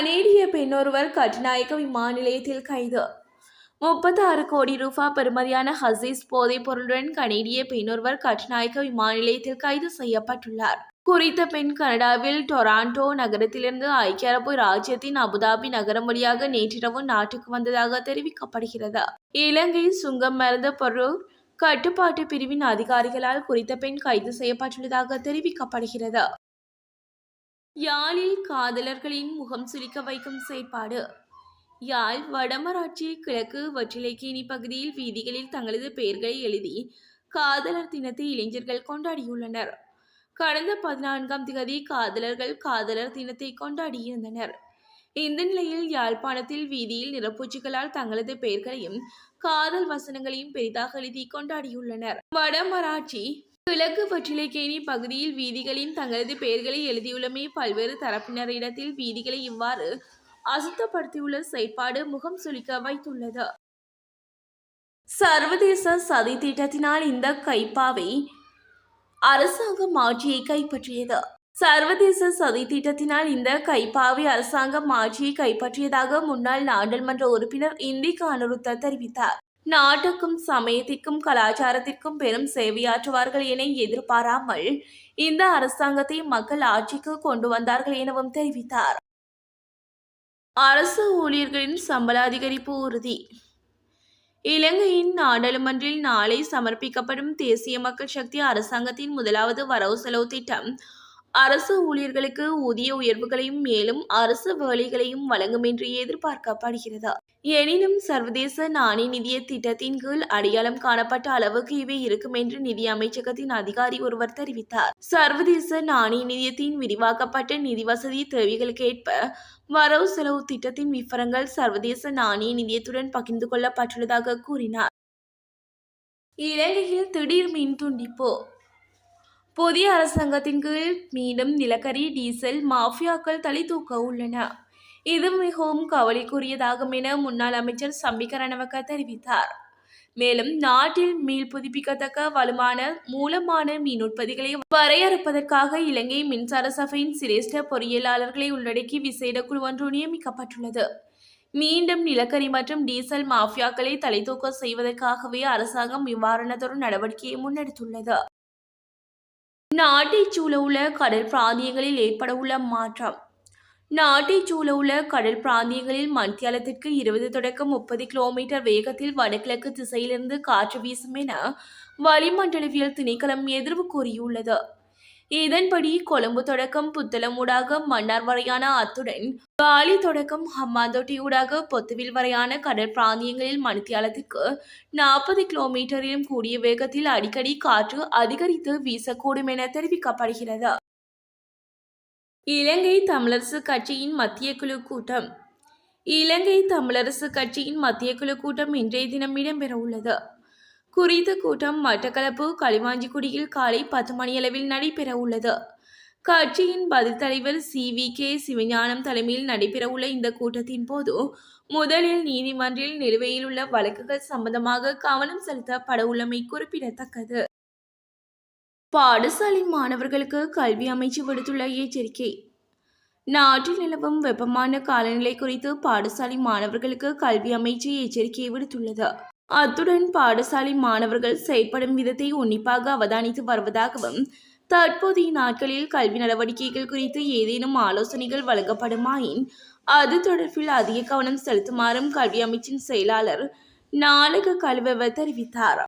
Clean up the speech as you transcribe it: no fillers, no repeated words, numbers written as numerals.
கனேடிய பெண்ணொருவர் கட்டுநாயக்க விமான நிலையத்தில் கைது. 36 கோடி ரூபாய் பெறுமதியான ஹசீஸ் போதைப் பொருளுடன் கனேடிய பெண்ணொருவர் கட்டுநாயக்க விமான நிலையத்தில் கைது செய்யப்பட்டுள்ளார். குறித்த பெண் கனடாவில் டொராண்டோ நகரத்திலிருந்து ஐக்கிய அரபு ராஜ்யத்தின் அபுதாபி நகரம் வழியாக நேற்றிரவு நாட்டுக்கு வந்ததாக தெரிவிக்கப்படுகிறது. இலங்கை சுங்கம் மருந்து பொருள் கட்டுப்பாட்டு பிரிவின் அதிகாரிகளால் குறித்த பெண் கைது செய்யப்பட்டுள்ளதாக தெரிவிக்கப்படுகிறது. யாழில் காதலர்களின் முகம் சுளிக்க வைக்கும் செயற்பாடு. யாழ் வடமராட்சி கிழக்கு வற்றிலைக்கேணி பகுதியில் வீதிகளில் தங்களது பெயர்களை எழுதி காதலர் தினத்தை இளைஞர்கள் கொண்டாடியுள்ளனர். கடந்த 14ஆம் தேதி காதலர்கள் காதலர் தினத்தை கொண்டாடியிருந்தனர். இந்த நிலையில் யாழ்ப்பாணத்தில் வீதியில் நிறப்பூச்சிகளால் தங்களது பெயர்களையும் காதல் வசனங்களையும் பெரிதாக எழுதி கொண்டாடியுள்ளனர். வடமராட்சி கிழக்கு வற்றிலைக்கேணி பகுதியில் வீதிகளின் தங்களது பெயர்களை எழுதியுள்ளமை பல்வேறு தரப்பினரிடத்தில் வீதிகளை இவ்வாறு அசுத்தப்படுத்தியுள்ள செயற்பாடு முகம் சுளிக்க வைத்துள்ளது. சர்வதேச சதி திட்டத்தினால் இந்த கைப்பாவை அரசாங்கம் ஆட்சியை கைப்பற்றியது. சர்வதேச சதி திட்டத்தினால் இந்த கைப்பாவை அரசாங்கம் ஆட்சியை கைப்பற்றியதாக முன்னாள் நாடாளுமன்ற உறுப்பினர் இந்திகா அனுருத்த தெரிவித்தார். நாட்டுக்கும் சமயத்திற்கும் கலாச்சாரத்திற்கும் பெரும் சேவையாற்றுவார்கள் என எதிர்பாராமல் இந்த அரசாங்கத்தை மக்கள் ஆட்சிக்கு கொண்டு வந்தார்கள் எனவும் தெரிவித்தார். அரசு ஊழியர்களின் சம்பள அதிகரிப்பு உறுதி. இலங்கையின் நாடாளுமன்றில் நாளை சமர்ப்பிக்கப்படும் தேசிய மக்கள் சக்தி அரசாங்கத்தின் முதலாவது வரவு செலவு திட்டம் அரசு ஊழியர்களுக்கு ஊதிய உயர்வுகளையும் மேலும் அரசு வேலைகளையும் வழங்கும் என்று எதிர்பார்க்கப்படுகிறது. எனினும் சர்வதேச நாணய நிதிய திட்டத்தின் கீழ் அடையாளம் காணப்பட்ட அளவுக்கு இவை இருக்கும் என்று நிதி அமைச்சகத்தின் அதிகாரி ஒருவர் தெரிவித்தார். சர்வதேச நாணய நிதியத்தின் விரிவாக்கப்பட்ட நிதி வசதி தேவைகளுக்கேற்ப வரவு செலவு திட்டத்தின் விவரங்கள் சர்வதேச நாணய நிதியத்துடன் பகிர்ந்து கொள்ளப்பட்டுள்ளதாக கூறினார். இலங்கையில் திடீர் மின் துண்டிப்பு. புதிய அரசாங்கத்தின் கீழ் மீண்டும் நிலக்கரி டீசல் மாஃபியாக்கள் தலை தூக்க உள்ளன. இது மிகவும் கவலைக்குரியதாகும் என முன்னாள் அமைச்சர் சம்பிக்க ரணவக்க தெரிவித்தார். மேலும் நாட்டில் மீள் புதுப்பிக்கத்தக்க வலுவான மூலமான மீன் உற்பத்திகளை வரையறுப்பதற்காக இலங்கை மின்சார சபையின் சிரேஷ்ட பொறியியலாளர்களை உள்ளடக்கி விசேட குழு ஒன்று நியமிக்கப்பட்டுள்ளது. மீண்டும் நிலக்கரி மற்றும் டீசல் மாஃபியாக்களை தலை தூக்க செய்வதற்காகவே அரசாங்கம் இவ்வாறானதொரு நடவடிக்கையை முன்னெடுத்துள்ளது. நாட்டைச் சூழவுள்ள கடல் பிராந்தியங்களில் ஏற்படவுள்ள மாற்றம். நாட்டைச் சூழவுள்ள கடல் பிராந்தியங்களில் மணித்தியாலத்திற்கு 20 தொடக்கம் 30 கிலோமீட்டர் வேகத்தில் வடகிழக்கு திசையிலிருந்து காற்று வீசும் என வளிமண்டலவியல் திணைக்களம் எதிர்வு கூறியுள்ளது. இதன்படி கொழும்பு தொடக்கம் புத்தளம் ஊடாக மன்னார் வரையான அத்துடன் காலி தொடக்கம் ஹம்மாந்தோட்டை ஊடாக பொத்துவில் வரையான கடல் பிராந்தியங்களில் மணித்தியாலத்திற்கு 40 கிலோமீட்டரிலும் கூடிய வேகத்தில் அடிக்கடி காற்று அதிகரித்து வீசக்கூடும் என தெரிவிக்கப்படுகிறது. இலங்கை தமிழரசு கட்சியின் மத்திய குழு கூட்டம். இலங்கை தமிழரசு கட்சியின் மத்திய குழு கூட்டம் இன்றைய தினம் இடம்பெறவுள்ளது. குறித்த கூட்டம் மட்டக்களப்பு களுவாஞ்சிக்குடியில் காலை 10 மணியளவில் நடைபெறவுள்ளது. கட்சியின் பதில் தலைவர் CVK சிவஞானம் தலைமையில் நடைபெறவுள்ள இந்த கூட்டத்தின் போது முதலில் நீதிமன்றில் நிலுவையில் உள்ள வழக்குகள் சம்பந்தமாக கவனம் செலுத்தப்பட உள்ளமை குறிப்பிடத்தக்கது. பாடசாலை மாணவர்களுக்கு கல்வி அமைச்சு விடுத்துள்ள எச்சரிக்கை. நாட்டில் நிலவும் வெப்பமான காலநிலை குறித்து பாடசாலை மாணவர்களுக்கு கல்வி அமைச்சு எச்சரிக்கை விடுத்துள்ளது. அத்துடன் பாடசாலை மாணவர்கள் செயற்படும் விதத்தை உன்னிப்பாக அவதானித்து வருவதாகவும் தற்போதைய நாட்களில் கல்வி நடவடிக்கைகள் குறித்து ஏதேனும் ஆலோசனைகள் வழங்கப்படுமாயின் அது தொடர்பில் அதிக கவனம் செலுத்துமாறும் கல்வி அமைச்சின் செயலாளர் நாளக கழுவ தெரிவித்தார்.